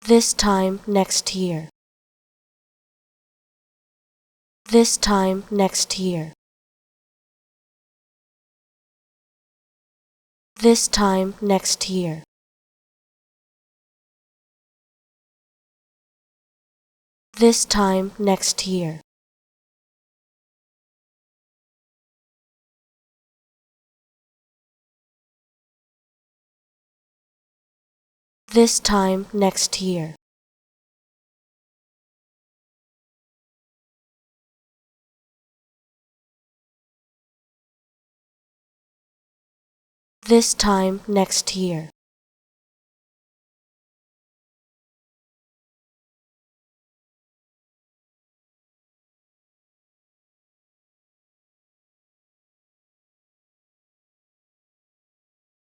This time next year. This time next year. This time next year. This time next year. This time next year. This time next year.